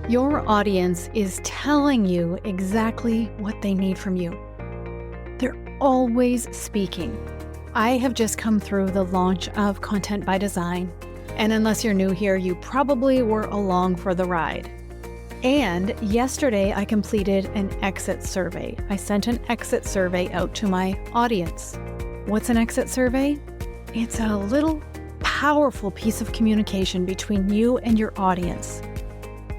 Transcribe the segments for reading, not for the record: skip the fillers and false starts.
Your audience is telling you exactly what they need from you. They're always speaking. I have just come through the launch of Content by Design, and unless you're new here, you probably were along for the ride. And yesterday, I completed an exit survey. I sent an exit survey out to my audience. What's an exit survey? It's a little powerful piece of communication between you and your audience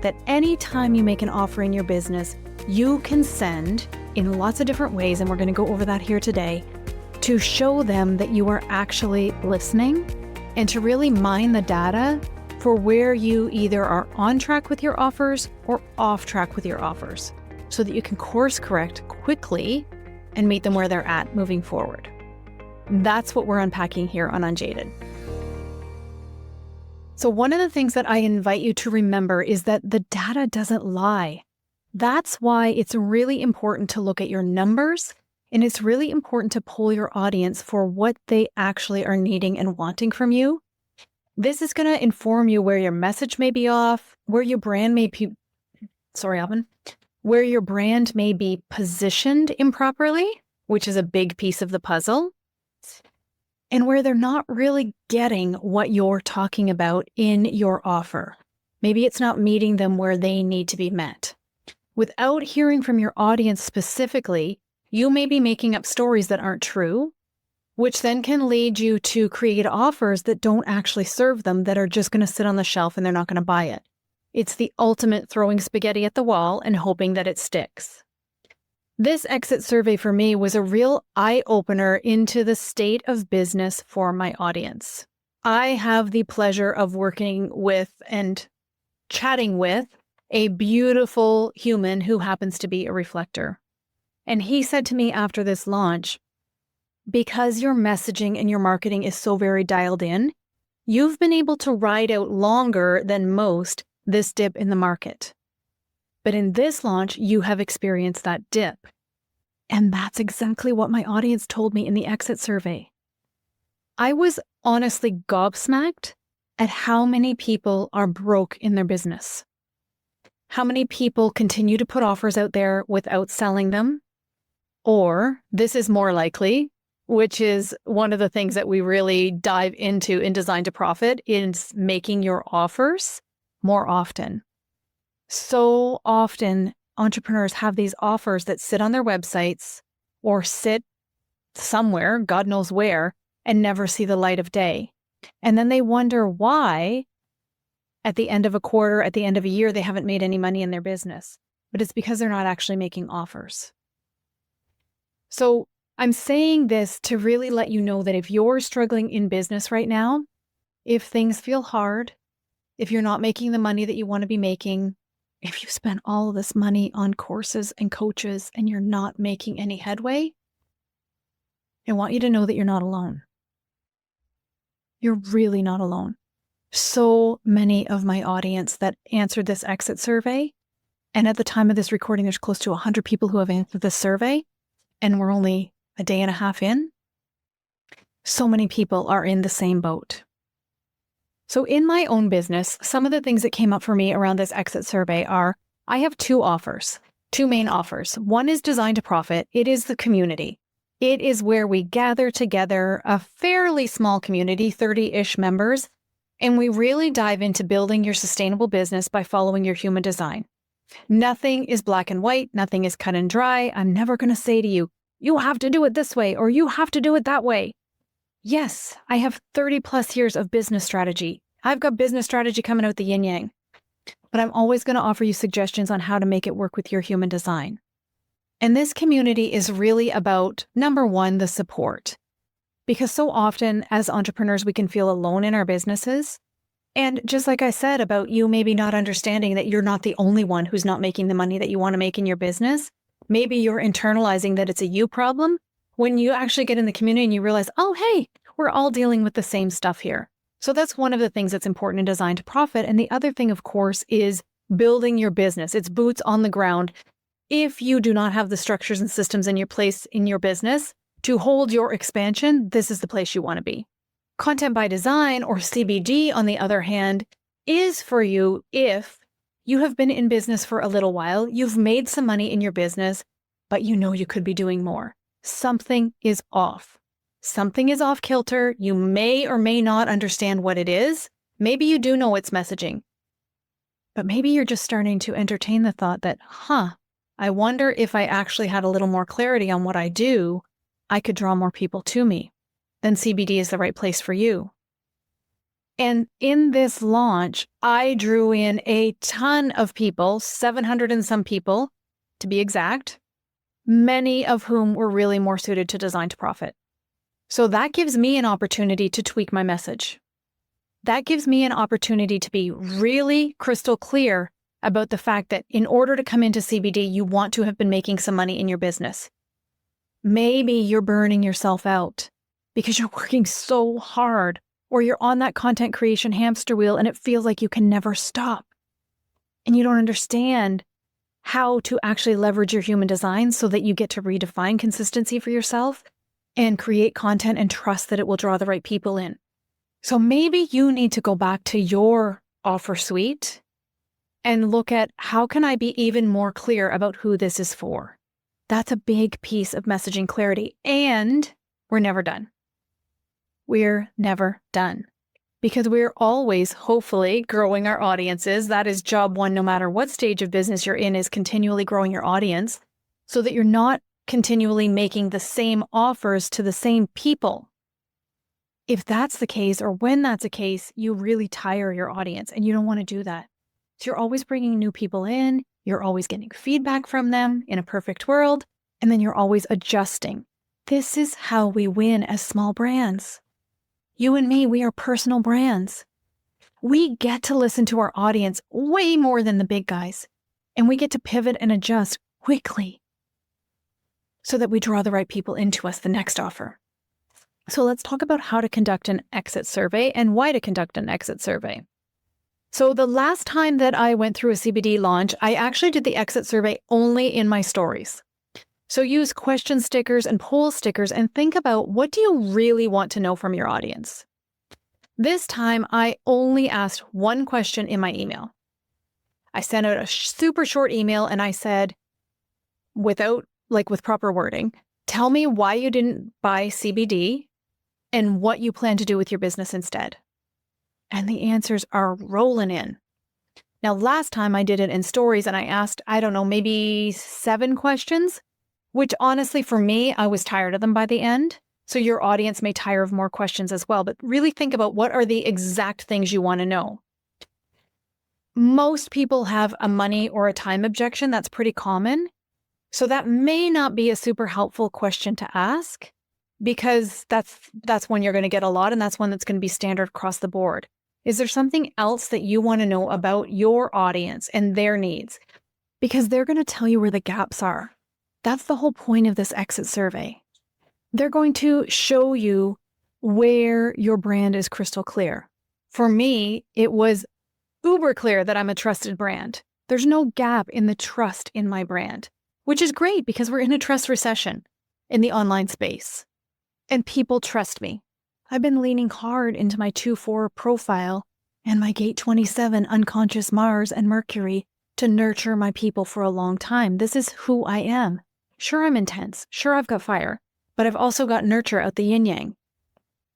that anytime you make an offer in your business, you can send in lots of different ways, and we're going to go over that here today, to show them that you are actually listening and to really mine the data for where you either are on track with your offers or off track with your offers, so that you can course correct quickly and meet them where they're at moving forward. That's what we're unpacking here on Unjaded. So one of the things that I invite you to remember is that the data doesn't lie. That's why it's really important to look at your numbers, and it's really important to poll your audience for what they actually are needing and wanting from you. This is going to inform you where your message may be off, where your brand may be, where your brand may be positioned improperly, which is a big piece of the puzzle, and where they're not really getting what you're talking about in your offer. Maybe it's not meeting them where they need to be met. Without hearing from your audience specifically, you may be making up stories that aren't true, which then can lead you to create offers that don't actually serve them, that are just going to sit on the shelf and they're not going to buy it. It's the ultimate throwing spaghetti at the wall and hoping that it sticks. This exit survey for me was a real eye-opener into the state of business for my audience. I have the pleasure of working with and chatting with a beautiful human who happens to be a reflector. And he said to me after this launch, because your messaging and your marketing is so very dialed in, you've been able to ride out longer than most this dip in the market. But in this launch, you have experienced that dip. And that's exactly what my audience told me in the exit survey. I was honestly gobsmacked at how many people are broke in their business. How many people continue to put offers out there without selling them? Or, this is more likely, which is one of the things that we really dive into in Design to Profit, is making your offers more often. So often, entrepreneurs have these offers that sit on their websites or sit somewhere, God knows where, and never see the light of day. And then they wonder why, at the end of a quarter, at the end of a year, they haven't made any money in their business. But it's because they're not actually making offers. So I'm saying this to really let you know that if you're struggling in business right now, if things feel hard, if you're not making the money that you want to be making, if you spend all of this money on courses and coaches and you're not making any headway, I want you to know that you're not alone. You're really not alone. So many of my audience that answered this exit survey, and at the time of this recording, there's close to 100 people who have answered this survey, and we're only a day and a half in. So many people are in the same boat. So in my own business, some of the things that came up for me around this exit survey are, I have two main offers. One is Design to Profit. It is the community. It is where we gather together, a fairly small community, 30-ish members, and we really dive into building your sustainable business by following your human design. Nothing is black and white. Nothing is cut and dry. I'm never going to say to you, you have to do it this way or you have to do it that way. Yes, I have 30 plus years of business strategy. I've got business strategy coming out the yin yang, but I'm always going to offer you suggestions on how to make it work with your human design. And this community is really about, number one, the support. Because so often as entrepreneurs, we can feel alone in our businesses. And just like I said about you maybe not understanding that you're not the only one who's not making the money that you want to make in your business, maybe you're internalizing that it's a you problem. When you actually get in the community and you realize, oh, hey, we're all dealing with the same stuff here. So that's one of the things that's important in Design to Profit. And the other thing, of course, is building your business. It's boots on the ground. If you do not have the structures and systems in your place in your business to hold your expansion, this is the place you want to be. Content by Design, or CBD, on the other hand, is for you if You have been in business for a little while. You've made some money in your business, but you know you could be doing more. Something is off. Something is off kilter. You may or may not understand what it is. Maybe you do know it's messaging. But maybe you're just starting to entertain the thought that, I wonder if I actually had a little more clarity on what I do, I could draw more people to me. Then CBD is the right place for you. And in this launch, I drew in a ton of people, 700 and some people, to be exact, many of whom were really more suited to Design to Profit. So that gives me an opportunity to tweak my message. That gives me an opportunity to be really crystal clear about the fact that in order to come into CBD, you want to have been making some money in your business. Maybe you're burning yourself out because you're working so hard, or you're on that content creation hamster wheel and it feels like you can never stop. And you don't understand how to actually leverage your human design so that you get to redefine consistency for yourself and create content and trust that it will draw the right people in. So maybe you need to go back to your offer suite and look at how can I be even more clear about who this is for? That's a big piece of messaging clarity. And we're never done. We're never done because we're always, hopefully, growing our audiences. That is job one, no matter what stage of business you're in, is continually growing your audience so that you're not continually making the same offers to the same people. If that's the case, or when that's the case, you really tire your audience and you don't want to do that. So you're always bringing new people in, you're always getting feedback from them in a perfect world, and then you're always adjusting. This is how we win as small brands. You and me, we are personal brands. We get to listen to our audience way more than the big guys, and we get to pivot and adjust quickly so that we draw the right people into us the next offer. So let's talk about how to conduct an exit survey and why to conduct an exit survey. So the last time that I went through a CBD launch, I actually did the exit survey only in my stories. So use question stickers and poll stickers and think about, what do you really want to know from your audience? This time, I only asked one question in my email. I sent out a super short email and I said, with proper wording, tell me why you didn't buy CBD and what you plan to do with your business instead. And the answers are rolling in. Now, last time I did it in stories and I asked, maybe 7 questions, which honestly for me, I was tired of them by the end. So your audience may tire of more questions as well, but really think about what are the exact things you want to know. Most people have a money or a time objection. That's pretty common. So that may not be a super helpful question to ask because that's one you're going to get a lot, and that's one that's going to be standard across the board. Is there something else that you want to know about your audience and their needs? Because they're going to tell you where the gaps are. That's the whole point of this exit survey. They're going to show you where your brand is crystal clear. For me, it was uber clear that I'm a trusted brand. There's no gap in the trust in my brand, which is great because we're in a trust recession in the online space. And people trust me. I've been leaning hard into my 2-4 profile and my gate 27 unconscious Mars and Mercury to nurture my people for a long time. This is who I am. Sure, I'm intense. Sure, I've got fire, but I've also got nurture out the yin yang.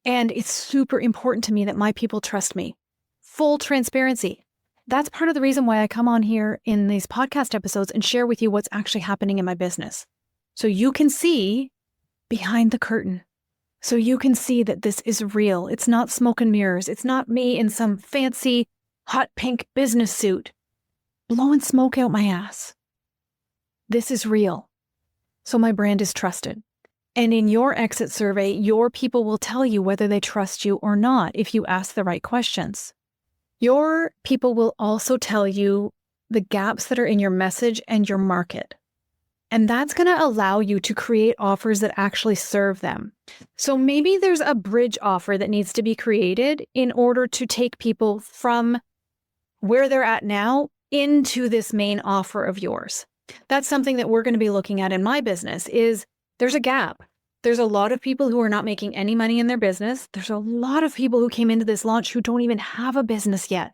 And it's super important to me that my people trust me. Full transparency. That's part of the reason why I come on here in these podcast episodes and share with you what's actually happening in my business. So you can see behind the curtain. So you can see that this is real. It's not smoke and mirrors. It's not me in some fancy hot pink business suit blowing smoke out my ass. This is real. So my brand is trusted. And in your exit survey, your people will tell you whether they trust you or not if you ask the right questions. Your people will also tell you the gaps that are in your message and your market. And that's going to allow you to create offers that actually serve them. So maybe there's a bridge offer that needs to be created in order to take people from where they're at now into this main offer of yours. That's something that we're going to be looking at in my business is there's a gap. There's a lot of people who are not making any money in their business. There's a lot of people who came into this launch who don't even have a business yet.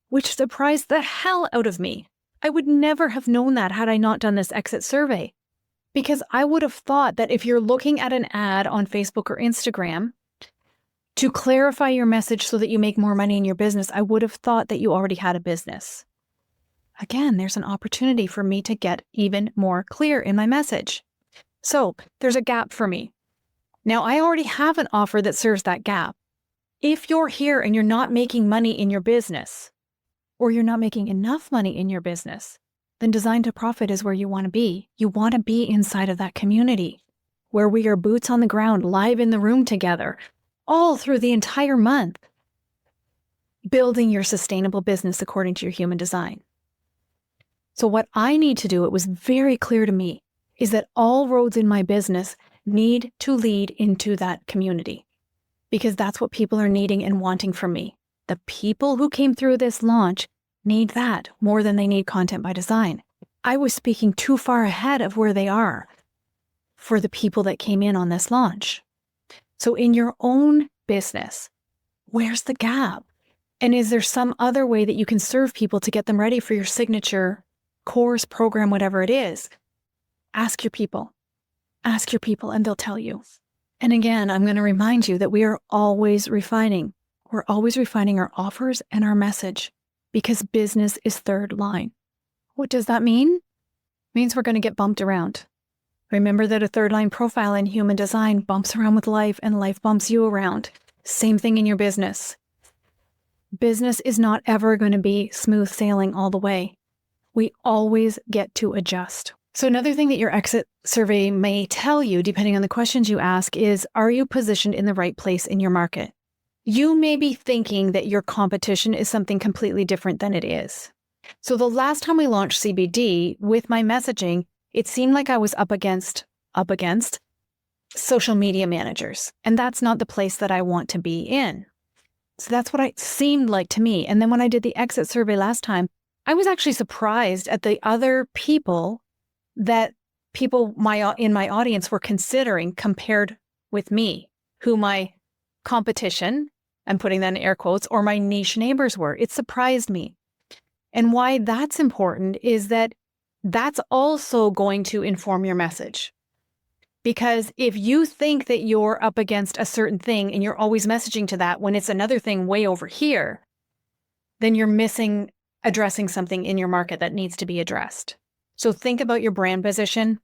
which surprised the hell out of me. I would never have known that had I not done this exit survey. Because I would have thought that if you're looking at an ad on Facebook or Instagram to clarify your message so that you make more money in your business, I would have thought that you already had a business. Again, there's an opportunity for me to get even more clear in my message. So there's a gap for me. Now, I already have an offer that serves that gap. If you're here and you're not making money in your business, or you're not making enough money in your business, then Design to Profit is where you want to be. You want to be inside of that community where we are boots on the ground, live in the room together, all through the entire month, building your sustainable business according to your human design. So what I need to do, it was very clear to me, is that all roads in my business need to lead into that community, because that's what people are needing and wanting from me. The people who came through this launch need that more than they need content by design. I was speaking too far ahead of where they are for the people that came in on this launch. So in your own business, where's the gap? And is there some other way that you can serve people to get them ready for your signature course, program, whatever it is? Ask your people. Ask your people and they'll tell you. And again, I'm going to remind you that we are always refining. We're always refining our offers and our message because business is third line. What does that mean? It means we're going to get bumped around. Remember that a third line profile in human design bumps around with life and life bumps you around. Same thing in your business. Business is not ever going to be smooth sailing all the way. We always get to adjust. So another thing that your exit survey may tell you, depending on the questions you ask, is, are you positioned in the right place in your market? You may be thinking that your competition is something completely different than it is. So the last time we launched CBD, with my messaging, it seemed like I was up against social media managers. And that's not the place that I want to be in. So that's what it seemed like to me. And then when I did the exit survey last time, I was actually surprised at the other people that people in my audience were considering compared with me, who my competition, I'm putting that in air quotes, or my niche neighbors were. It surprised me. And why that's important is that that's also going to inform your message. Because if you think that you're up against a certain thing and you're always messaging to that when it's another thing way over here, then you're missing addressing something in your market that needs to be addressed. So think about your brand position.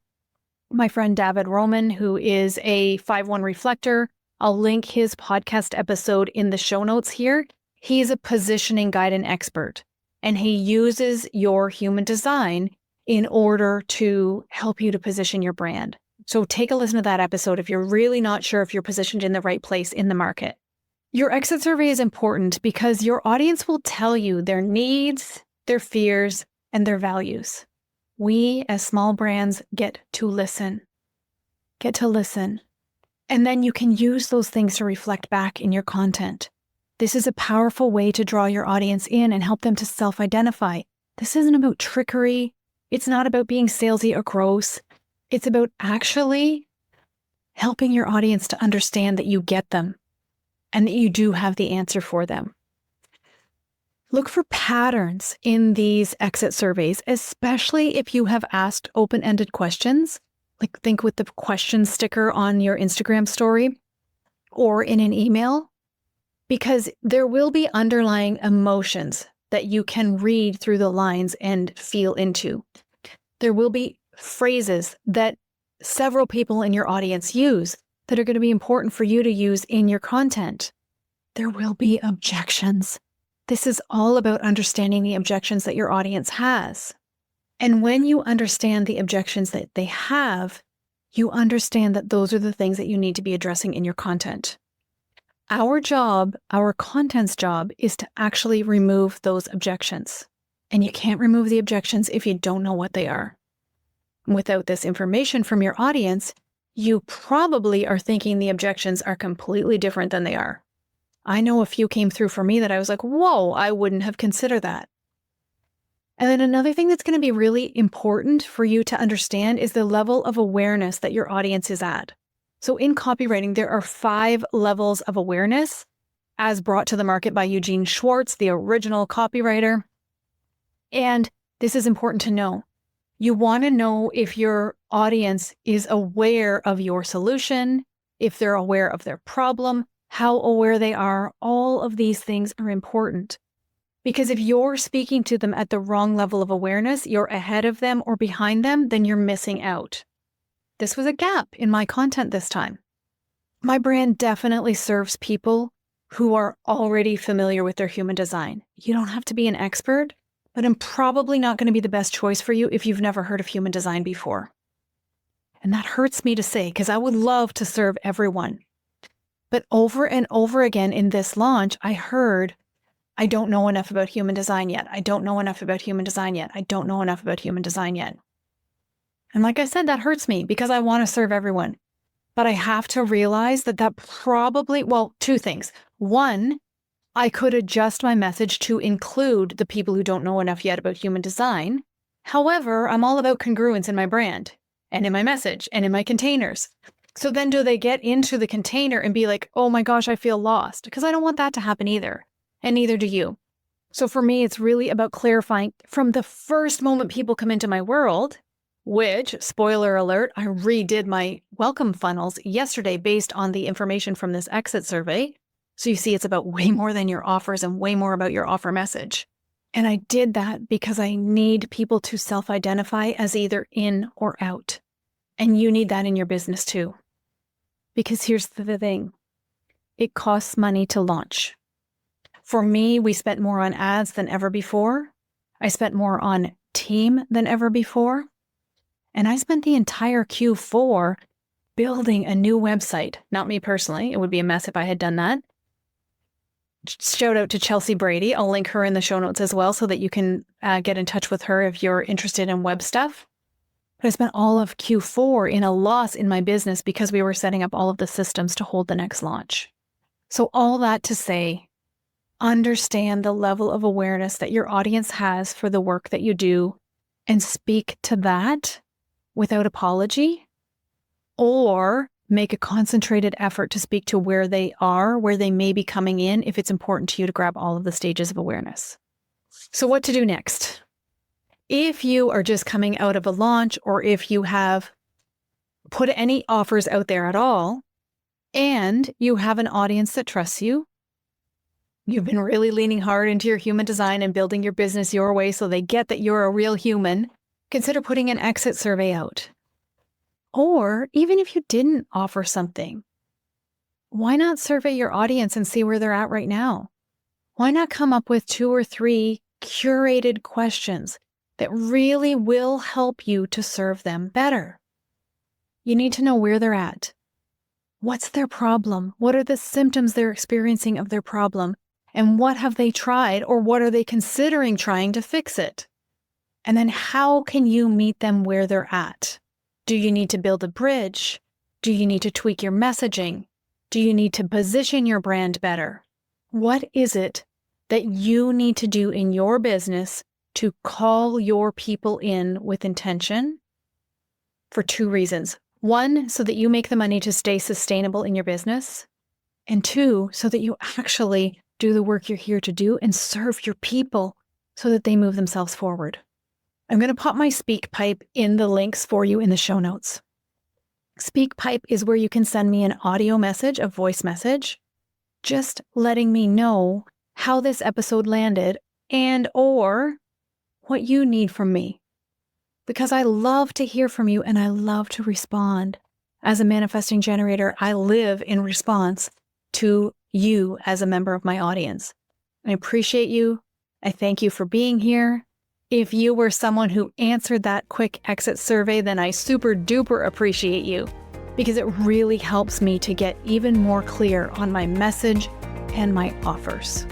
My friend David Roman, who is a 5-1 reflector, I'll link his podcast episode in the show notes here. He's a positioning guide and expert, and he uses your human design in order to help you to position your brand. So take a listen to that episode if you're really not sure if you're positioned in the right place in the market. Your exit survey is important because your audience will tell you their needs, their fears, and their values. We as small brands get to listen. And then you can use those things to reflect back in your content. This is a powerful way to draw your audience in and help them to self-identify. This isn't about trickery. It's not about being salesy or gross. It's about actually helping your audience to understand that you get them and that you do have the answer for them. Look for patterns in these exit surveys, especially if you have asked open-ended questions, like think with the question sticker on your Instagram story or in an email, because there will be underlying emotions that you can read through the lines and feel into. There will be phrases that several people in your audience use that are going to be important for you to use in your content. There will be objections. This is all about understanding the objections that your audience has. And when you understand the objections that they have, you understand that those are the things that you need to be addressing in your content. Our job, our content's job, is to actually remove those objections. And you can't remove the objections if you don't know what they are. Without this information from your audience, you probably are thinking the objections are completely different than they are. I know a few came through for me that I was like, whoa, I wouldn't have considered that. And then another thing that's going to be really important for you to understand is the level of awareness that your audience is at. So in copywriting, there are 5 levels of awareness. as brought to the market by Eugene Schwartz, the original copywriter. And this is important to know. You want to know if your audience is aware of your solution, if they're aware of their problem, how aware they are. All of these things are important. Because if you're speaking to them at the wrong level of awareness, you're ahead of them or behind them, then you're missing out. This was a gap in my content this time. My brand definitely serves people who are already familiar with their human design. You don't have to be an expert, but I'm probably not going to be the best choice for you if you've never heard of human design before. And that hurts me to say because I would love to serve everyone. But over and over again in this launch, I heard, I don't know enough about human design yet. I don't know enough about human design yet. I don't know enough about human design yet. And like I said, that hurts me because I want to serve everyone. But I have to realize that probably, well, two things. One, I could adjust my message to include the people who don't know enough yet about human design. However, I'm all about congruence in my brand and in my message and in my containers. So then do they get into the container and be like, oh my gosh, I feel lost? Because I don't want that to happen either. And neither do you. So for me, it's really about clarifying from the first moment people come into my world, which, spoiler alert, I redid my welcome funnels yesterday based on the information from this exit survey. So you see, it's about way more than your offers and way more about your offer message. And I did that because I need people to self-identify as either in or out. And you need that in your business too. Because here's the thing. It costs money to launch. For me, we spent more on ads than ever before. I spent more on team than ever before. And I spent the entire Q4 building a new website. Not me personally. It would be a mess if I had done that. Shout out to Chelsea Brady. I'll link her in the show notes as well so that you can get in touch with her if you're interested in web stuff. But I spent all of Q4 in a loss in my business because we were setting up all of the systems to hold the next launch. So all that to say, understand the level of awareness that your audience has for the work that you do and speak to that without apology, or make a concentrated effort to speak to where they are, where they may be coming in, if it's important to you to grab all of the stages of awareness. So what to do next? If you are just coming out of a launch, or if you have put any offers out there at all, and you have an audience that trusts you, you've been really leaning hard into your human design and building your business your way so they get that you're a real human, consider putting an exit survey out. Or even if you didn't offer something, why not survey your audience and see where they're at right now? Why not come up with 2 or 3 curated questions that really will help you to serve them better? You need to know where they're at. What's their problem? What are the symptoms they're experiencing of their problem? And what have they tried, or what are they considering trying to fix it? And then how can you meet them where they're at? Do you need to build a bridge? Do you need to tweak your messaging? Do you need to position your brand better? What is it that you need to do in your business to call your people in with intention? For 2 reasons. 1, so that you make the money to stay sustainable in your business. And 2, so that you actually do the work you're here to do and serve your people so that they move themselves forward. I'm going to pop my SpeakPipe in the links for you in the show notes. SpeakPipe is where you can send me an audio message, a voice message, just letting me know how this episode landed and or what you need from me. Because I love to hear from you and I love to respond. As a manifesting generator, I live in response to you as a member of my audience. I appreciate you. I thank you for being here. If you were someone who answered that quick exit survey, then I super duper appreciate you because it really helps me to get even more clear on my message and my offers.